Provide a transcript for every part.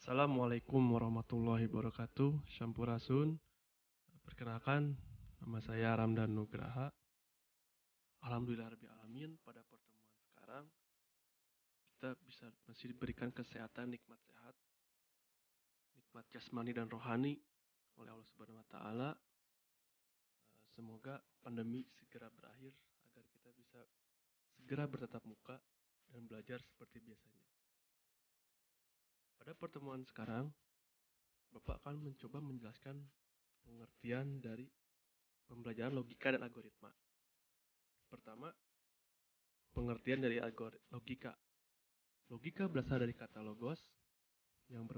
Assalamualaikum warahmatullahi wabarakatuh. Sampurasun. Perkenalkan, nama saya Ramdan Nugraha. Alhamdulillahirrahmanirrahim. Pada pertemuan sekarang, kita masih diberikan kesehatan, nikmat sehat, nikmat jasmani dan rohani oleh Allah Subhanahu wa Ta'ala. Semoga pandemi segera berakhir agar kita bisa segera bertatap muka dan belajar seperti biasanya. Pada pertemuan sekarang, Bapak akan mencoba menjelaskan pengertian dari pembelajaran logika dan algoritma. Pertama, pengertian dari logika. Logika berasal dari kata logos yang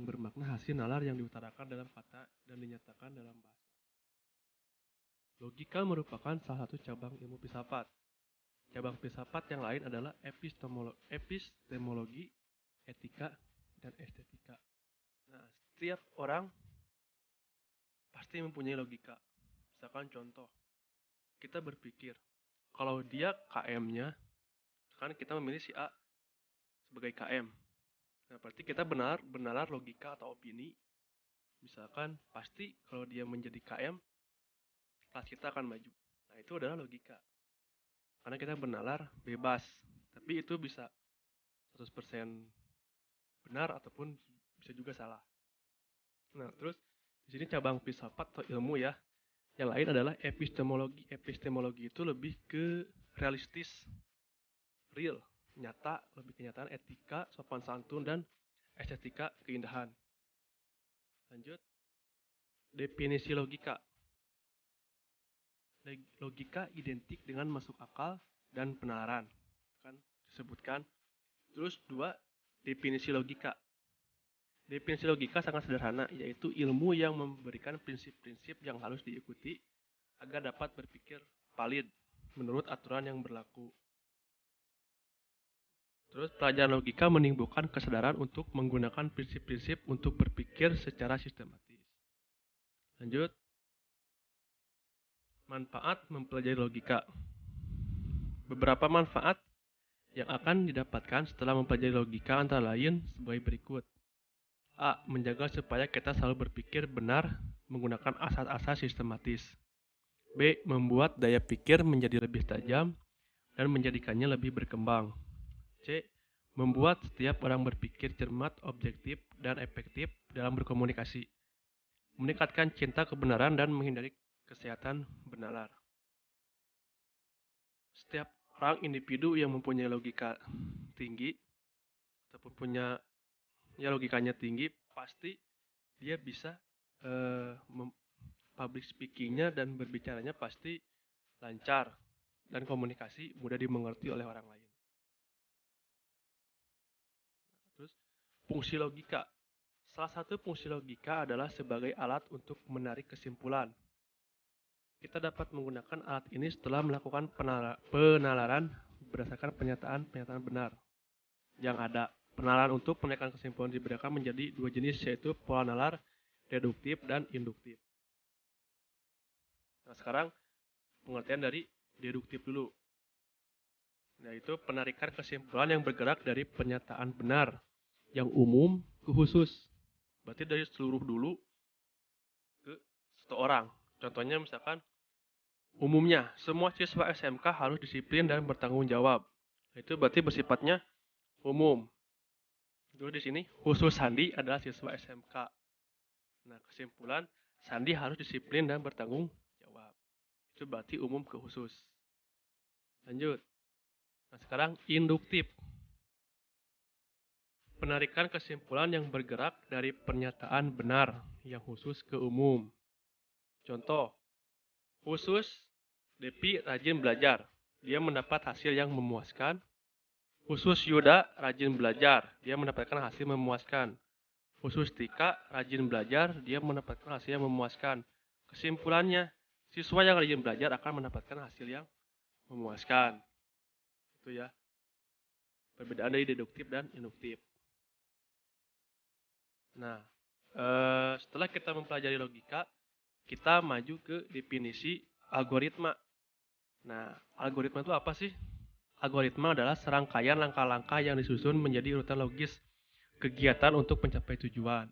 bermakna hasil nalar yang diutarakan dalam kata dan dinyatakan dalam bahasa. Logika merupakan salah satu cabang ilmu filsafat. Cabang filsafat yang lain adalah epistemologi, etika, dan estetika. Nah, setiap orang pasti mempunyai logika. Misalkan contoh, kita berpikir, kalau dia KM-nya, kan kita memilih si A sebagai KM. Nah, berarti kita benar logika atau opini. Misalkan, pasti kalau dia menjadi KM, kelas kita akan maju. Nah, itu adalah logika. Karena kita benalar bebas. Tapi itu bisa 100% benar ataupun bisa juga salah. Nah, terus di sini cabang filsafat atau ilmu ya. Yang lain adalah epistemologi. Epistemologi itu lebih ke realistis, real, nyata, lebih kenyataan, etika, sopan santun, dan estetika, keindahan. Lanjut, definisi logika. Logika identik dengan masuk akal dan penalaran. Kan disebutkan. Terus dua, definisi logika. Definisi logika sangat sederhana, yaitu ilmu yang memberikan prinsip-prinsip yang harus diikuti agar dapat berpikir valid menurut aturan yang berlaku. Terus pelajaran logika menimbulkan kesadaran untuk menggunakan prinsip-prinsip untuk berpikir secara sistematis. Lanjut, manfaat mempelajari logika. Beberapa manfaat yang akan didapatkan setelah mempelajari logika antara lain sebagai berikut. A. Menjaga supaya kita selalu berpikir benar menggunakan asas-asas sistematis. B. Membuat daya pikir menjadi lebih tajam dan menjadikannya lebih berkembang. C. Membuat setiap orang berpikir cermat, objektif, dan efektif dalam berkomunikasi. Meningkatkan cinta kebenaran dan menghindari kesehatan benalar. Setiap orang individu yang mempunyai logika tinggi ataupun punya logikanya tinggi, pasti dia bisa public speakingnya dan berbicaranya pasti lancar dan komunikasi mudah dimengerti oleh orang lain. Terus fungsi logika. Salah satu fungsi logika adalah sebagai alat untuk menarik kesimpulan. Kita dapat menggunakan alat ini setelah melakukan penalaran berdasarkan pernyataan benar yang ada. Penalaran untuk menaikkan kesimpulan dibedakan menjadi dua jenis, yaitu pola nalar deduktif dan induktif. Nah, sekarang pengertian dari deduktif dulu. Yaitu penarikan kesimpulan yang bergerak dari pernyataan benar yang umum ke khusus. Berarti dari seluruh dulu ke satu orang. Contohnya misalkan umumnya, semua siswa SMK harus disiplin dan bertanggung jawab. Itu berarti bersifatnya umum. Terus di sini khusus Sandi adalah siswa SMK. Nah, kesimpulan Sandi harus disiplin dan bertanggung jawab. Itu berarti umum ke khusus. Lanjut. Nah, sekarang induktif. Penarikan kesimpulan yang bergerak dari pernyataan benar yang khusus ke umum. Contoh, khusus Depi rajin belajar. Dia mendapat hasil yang memuaskan. Khusus Yuda rajin belajar. Dia mendapatkan hasil memuaskan. Khusus Tika rajin belajar. Dia mendapatkan hasil yang memuaskan. Kesimpulannya, siswa yang rajin belajar akan mendapatkan hasil yang memuaskan. Itu ya. Perbedaan dari deduktif dan induktif. Nah, setelah kita mempelajari logika, kita maju ke definisi algoritma. Nah, algoritma itu apa sih? Algoritma adalah serangkaian langkah-langkah yang disusun menjadi urutan logis kegiatan untuk mencapai tujuan.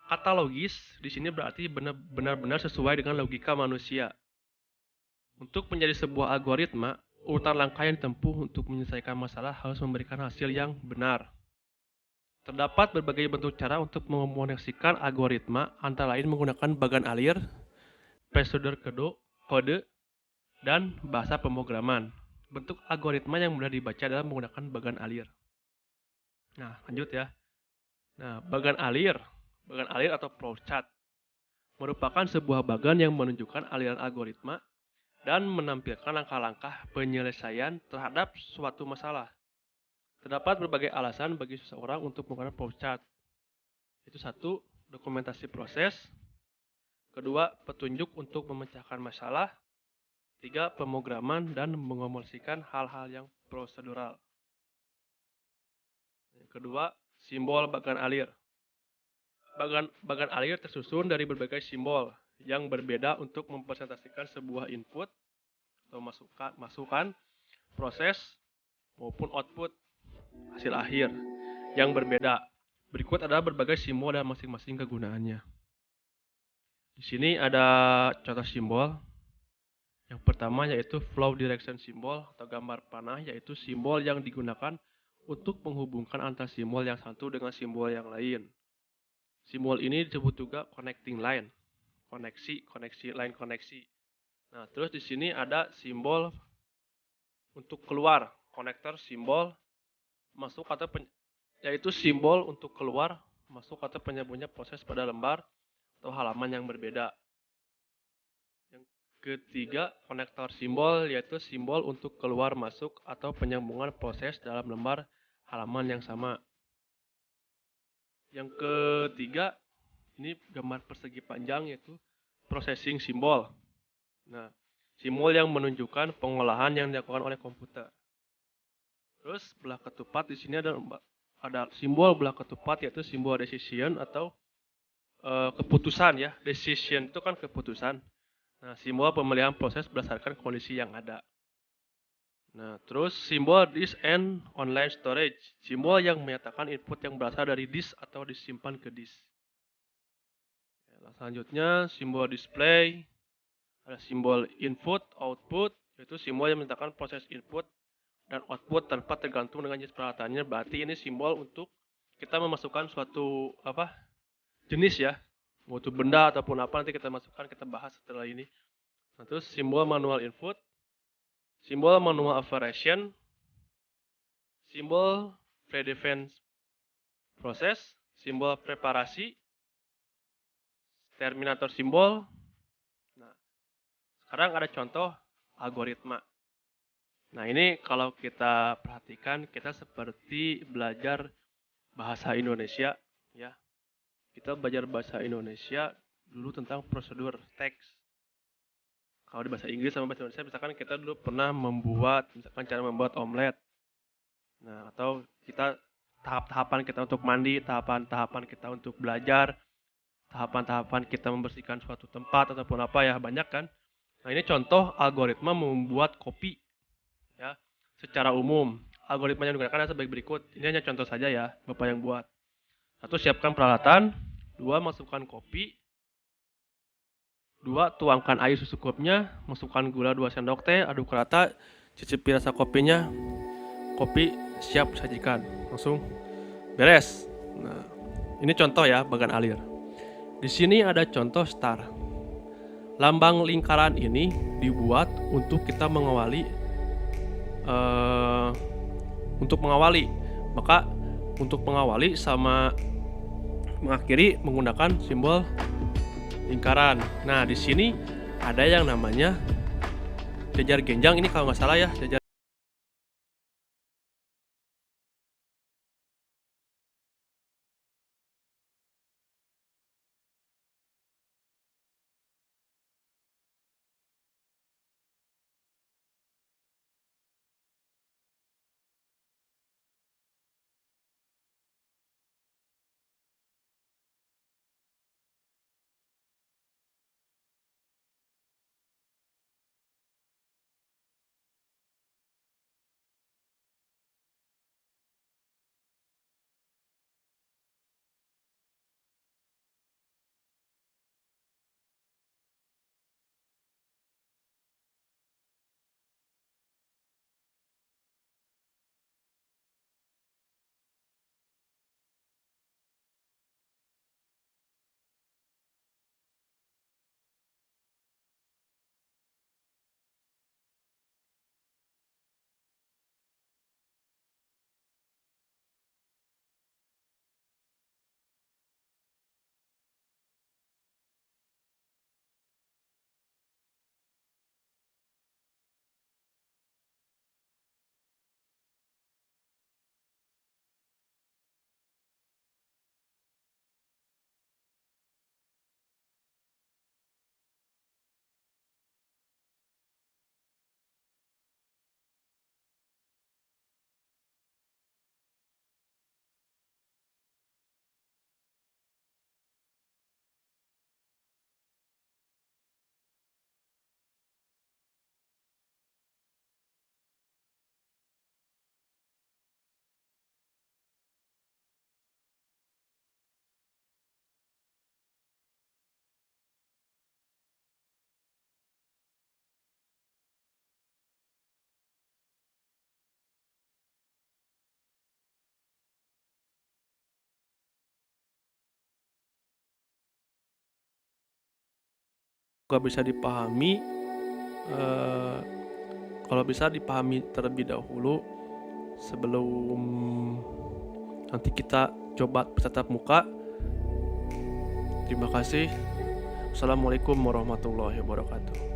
Kata logis di sini berarti benar-benar sesuai dengan logika manusia. Untuk menjadi sebuah algoritma, urutan langkah yang ditempuh untuk menyelesaikan masalah harus memberikan hasil yang benar. Terdapat berbagai bentuk cara untuk mengoneksikan algoritma, antara lain menggunakan bagan alir, prosedur kode, dan bahasa pemrograman. Bentuk algoritma yang mudah dibaca adalah menggunakan bagan alir. Nah, lanjut ya. Nah, bagan alir atau flowchart merupakan sebuah bagan yang menunjukkan aliran algoritma dan menampilkan langkah-langkah penyelesaian terhadap suatu masalah. Terdapat berbagai alasan bagi seseorang untuk menggunakan flowchart. Itu satu, dokumentasi proses. Kedua, petunjuk untuk memecahkan masalah. Tiga, pemrograman dan mengomunikasikan hal-hal yang prosedural. Kedua, simbol bagan alir. Bagan alir tersusun dari berbagai simbol yang berbeda untuk mempresentasikan sebuah input atau masukan, proses, maupun output, hasil akhir yang berbeda. Berikut adalah berbagai simbol dan masing-masing kegunaannya. Di sini ada contoh simbol. Yang pertama yaitu flow direction symbol atau gambar panah, yaitu simbol yang digunakan untuk menghubungkan antara simbol yang satu dengan simbol yang lain. Simbol ini disebut juga connecting line, line koneksi. Nah, terus di sini ada simbol untuk keluar, konektor simbol masuk yaitu simbol untuk keluar, masuk atau penyambungnya proses pada lembar atau halaman yang berbeda. Ketiga, konektor simbol yaitu simbol untuk keluar masuk atau penyambungan proses dalam lembar halaman yang sama. Yang ketiga, ini gambar persegi panjang yaitu processing simbol. Nah, simbol yang menunjukkan pengolahan yang dilakukan oleh komputer. Terus belah ketupat di sini ada simbol belah ketupat yaitu simbol decision atau keputusan ya. Decision itu kan keputusan. Nah, simbol pemilihan proses berdasarkan kondisi yang ada. Nah, terus simbol disk and online storage. Simbol yang menyatakan input yang berasal dari disk atau disimpan ke disk. Selanjutnya, simbol display. Ada simbol input, output. Yaitu simbol yang menyatakan proses input dan output tanpa tergantung dengan jenis peralatannya. Berarti ini simbol untuk kita memasukkan suatu jenis ya. Mau itu benda ataupun apa nanti kita masukkan, kita bahas setelah ini. Nah, terus simbol manual input, simbol manual operation, simbol pre-defense proses, simbol preparasi, terminator simbol. Nah, sekarang ada contoh algoritma. Nah, ini kalau kita perhatikan, kita seperti belajar bahasa Indonesia ya. Kita belajar bahasa Indonesia dulu tentang prosedur teks. Kalau di bahasa Inggris sama bahasa Indonesia, misalkan kita dulu pernah misalkan cara membuat omelet. Nah, atau kita tahap-tahapan kita untuk mandi, tahapan-tahapan kita untuk belajar, tahapan-tahapan kita membersihkan suatu tempat ataupun apa ya, banyak kan. Nah, ini contoh algoritma membuat kopi ya. Secara umum, algoritma yang digunakan adalah sebagai berikut. Ini hanya contoh saja ya, Bapak yang buat. Satu, siapkan peralatan. Dua, masukkan kopi. Dua, tuangkan air secukupnya. Masukkan gula 2 sendok teh. Aduk rata. Cicipi rasa kopinya. Kopi siap sajikan. Langsung beres. Nah, ini contoh ya, bagan alir. Di sini ada contoh star. Lambang lingkaran ini dibuat untuk kita mengawali. Maka untuk mengawali sama mengakhiri menggunakan simbol lingkaran. Nah, di sini ada yang namanya jajar genjang, ini kalau nggak salah ya, jajar gak bisa dipahami, kalau bisa dipahami terlebih dahulu sebelum nanti kita coba tatap muka. Terima kasih. Assalamualaikum warahmatullahi wabarakatuh.